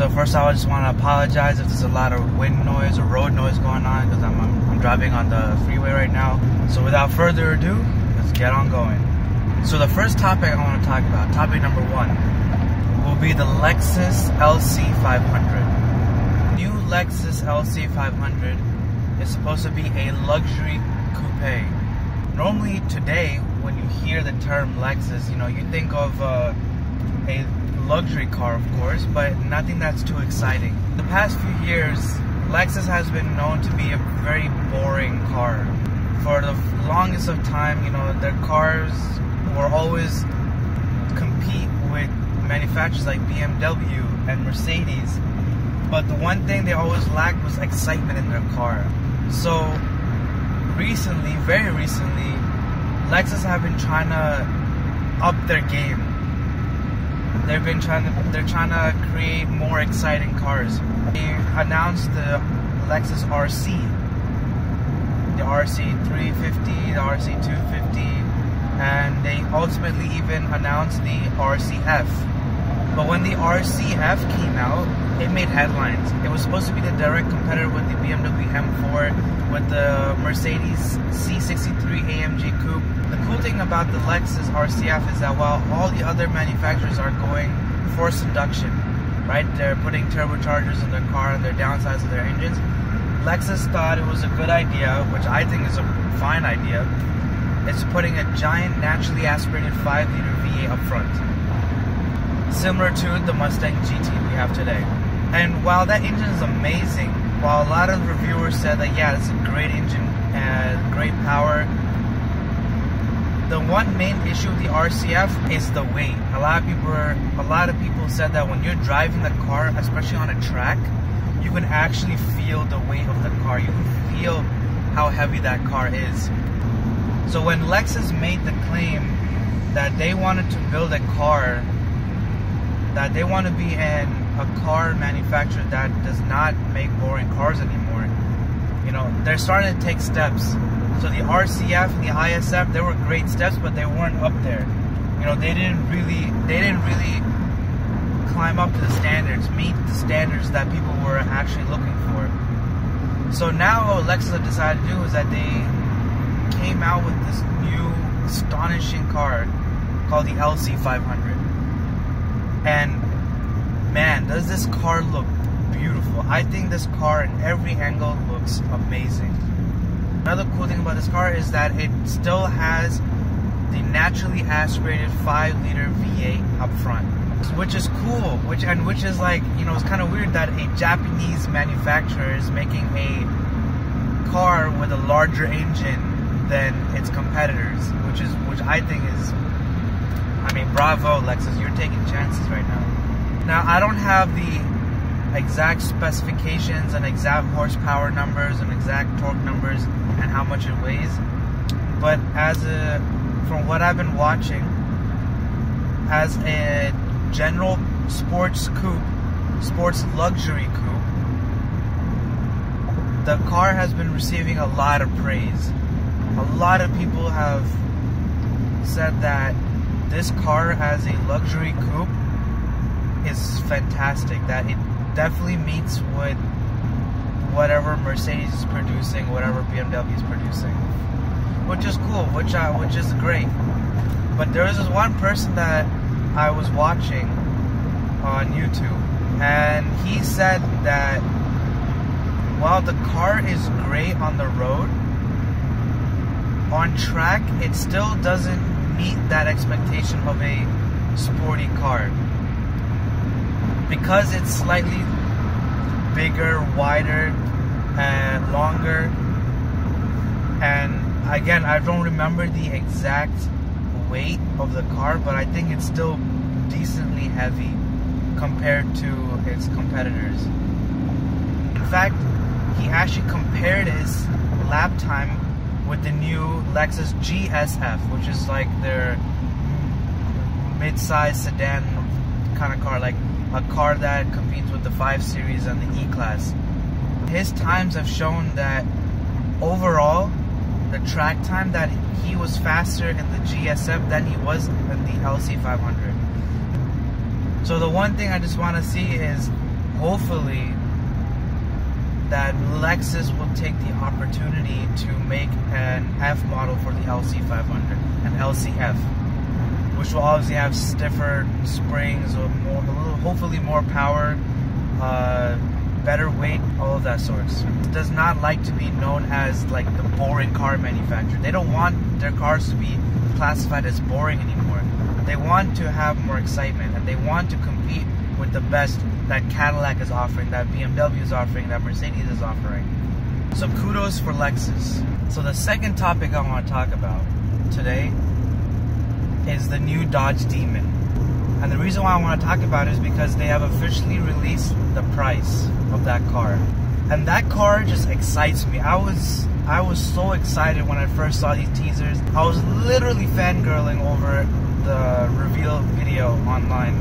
So first I just want to apologize if there's a lot of wind noise or road noise going on, because I'm driving on the freeway right now. So without further ado, let's get on going. So the first topic I want to talk about, topic number 1, will be the Lexus LC500. New Lexus LC500 is supposed to be a luxury coupe. Normally today, when you hear the term Lexus, you think of a luxury car, of course, but nothing that's too exciting. The past few years, Lexus has been known to be a very boring car. For the longest of time, their cars were always compete with manufacturers like BMW and Mercedes, but the one thing they always lacked was excitement in their car. So recently, very recently, Lexus have been trying to up their game. They're trying to create more exciting cars. They announced the Lexus RC, the RC350, the RC250, and they ultimately even announced the RCF. But when the RCF came out, it made headlines. It was supposed to be the direct competitor with the BMW M4, with the Mercedes C63 AMG Coupe. The cool thing about the Lexus RCF is that while all the other manufacturers are going forced induction, right? They're putting turbochargers in their car and they're downsizing their engines. Lexus thought it was a good idea, which I think is a fine idea. It's putting a giant naturally aspirated 5-liter V8 up front, similar to the Mustang GT we have today. And while that engine is amazing, while a lot of reviewers said that yeah, it's a great engine and great power, the one main issue with the RCF is the weight. A lot of people said that when you're driving the car, especially on a track, you can actually feel the weight of the car. You can feel how heavy that car is. So when Lexus made the claim that they wanted to build a car, that they want to be a car manufacturer that does not make boring cars anymore, they're starting to take steps. So the RCF and the ISF, they were great steps, but they weren't up there. They didn't really climb up to the standards, meet the standards that people were actually looking for. So now what Lexus have decided to do is that they came out with this new astonishing car called the LC500. And man, does this car look beautiful. I think this car in every angle looks amazing. Another cool thing about this car is that it still has the naturally aspirated 5-liter V8 up front, which is cool, which is like, it's kind of weird that a Japanese manufacturer is making a car with a larger engine than its competitors, which I think is, bravo Lexus, you're taking chances right now. Now I don't have the exact specifications and exact horsepower numbers and exact torque numbers and how much it weighs, but from what I've been watching, as a general sports luxury coupe, the car has been receiving a lot of praise. A lot of people have said that this car as a luxury coupe is fantastic, that it definitely meets with whatever Mercedes is producing, whatever BMW is producing, which is cool, which is great. But there was this one person that I was watching on YouTube, and he said that while the car is great on the road, on track it still doesn't meet that expectation of a sporty car, because it's slightly bigger, wider, and longer. And again, I don't remember the exact weight of the car, but I think it's still decently heavy compared to its competitors. In fact, he actually compared his lap time with the new Lexus GSF, which is like their mid-size sedan kind of car, like a car that competes with the 5 Series and the E-Class. His times have shown that overall, the track time, that he was faster in the GSF than he was in the LC500. So the one thing I just want to see is hopefully that Lexus will take the opportunity to make an F model for the LC500, an LCF, which will obviously have stiffer springs or more, hopefully more power, better weight, all of that sorts. It does not like to be known as like the boring car manufacturer. They don't want their cars to be classified as boring anymore. They want to have more excitement, and they want to compete with the best that Cadillac is offering, that BMW is offering, that Mercedes is offering. So kudos for Lexus. So the second topic I want to talk about today is the new Dodge Demon. And the reason why I want to talk about it is because they have officially released the price of that car. And that car just excites me. I was so excited when I first saw these teasers. I was literally fangirling over the reveal video online.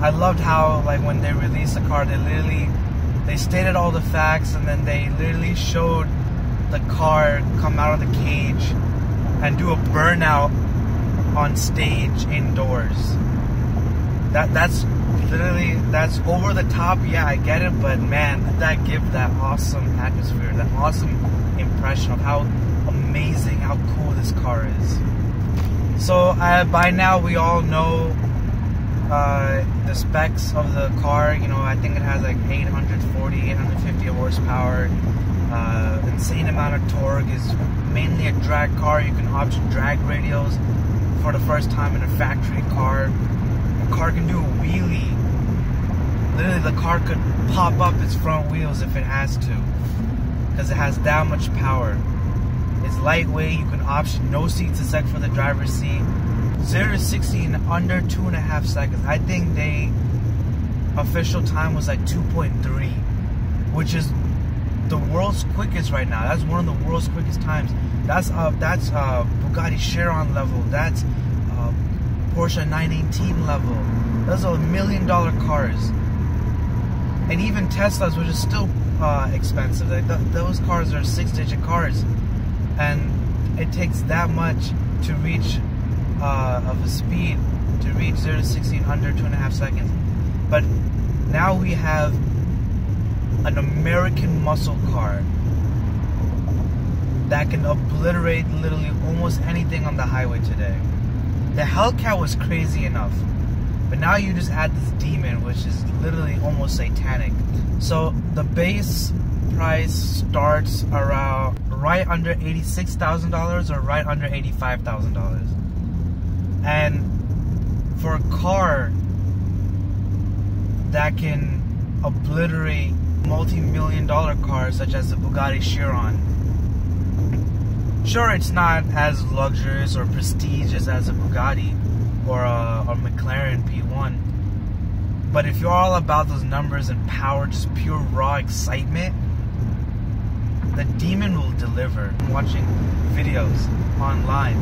I loved how, like, when they released the car, they stated all the facts, and then they literally showed the car come out of the cage and do a burnout on stage indoors. That's over the top. Yeah, I get it, but man, that gives that awesome atmosphere, that awesome impression of how amazing, how cool this car is. So by now we all know the specs of the car. You know, I think it has like 850 horsepower, insane amount of torque, is mainly a drag car. You can option drag radials for the first time in a factory car. The car can do a wheelie. Literally, the car could pop up its front wheels if it has to, because it has that much power. It's lightweight. You can option no seats except for the driver's seat. 0 to 60 in under 2.5 seconds. I think official time was like 2.3, which is the world's quickest right now. That's one of the world's quickest times. That's Bugatti Chiron level. That's Porsche 918 level. Those are $1 million cars. And even Teslas, which is still expensive. Like those cars are 6-digit cars, and it takes that much to reach of a speed to reach 0 to 60 in under 2.5 seconds. But now we have an American muscle car that can obliterate literally almost anything on the highway today. The Hellcat was crazy enough, but now you just add this Demon, which is literally almost satanic. So the base price starts around right under $86,000 or right under $85,000. And for a car that can obliterate multi-million-dollar cars such as the Bugatti Chiron, sure, it's not as luxurious or prestigious as a Bugatti or a McLaren P1, but if you're all about those numbers and power, just pure raw excitement, the Demon will deliver. I'm watching videos online,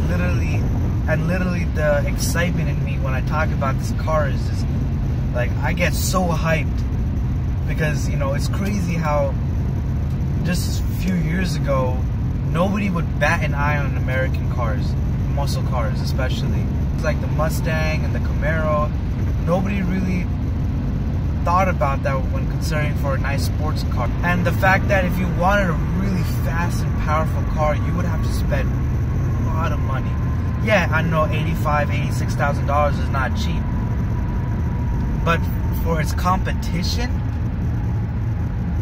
literally the excitement in me when I talk about this car is just like, I get so hyped, because, you know, it's crazy how just a few years ago nobody would bat an eye on American cars, muscle cars especially. It's like the Mustang and the Camaro. Nobody really thought about that when considering for a nice sports car. And the fact that if you wanted a really fast and powerful car, you would have to spend a lot of money. Yeah, I know $85,000, $86,000 is not cheap, but for its competition,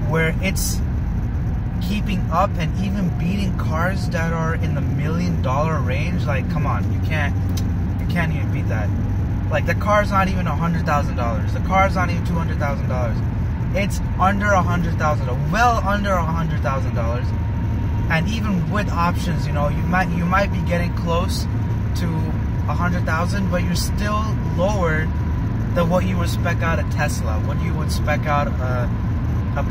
where it's keeping up and even beating cars that are in the $1 million range, like, come on, you can't even beat that. Like, the car's not even $100,000. The car's not even $200,000. It's under $100,000, well under $100,000. And even with options, you know, you might be getting close to $100,000, but you're still lower than what you would spec out a Tesla, what you would spec out a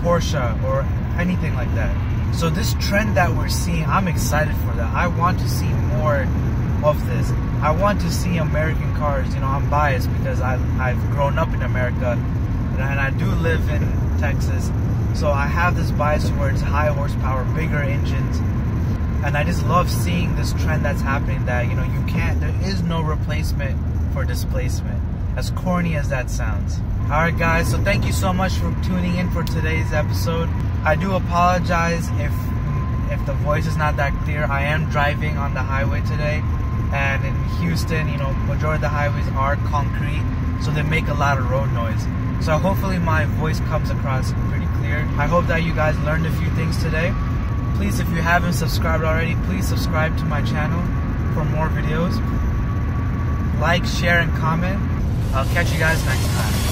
Porsche or anything like that. So this trend that we're seeing, I'm excited for that. I want to see more of this. I want to see American cars. You know, I'm biased because I've grown up in America and I do live in Texas, so I have this bias towards high horsepower, bigger engines, and I just love seeing this trend that's happening, that, you know, there is no replacement for displacement. as corny as that sounds. Alright guys, so thank you so much for tuning in for today's episode. I do apologize if the voice is not that clear. I am driving on the highway today, and in Houston, you know, majority of the highways are concrete, so they make a lot of road noise. So hopefully my voice comes across pretty clear. I hope that you guys learned a few things today. Please, if you haven't subscribed already, please subscribe to my channel for more videos. Like, share, and comment. I'll catch you guys next time.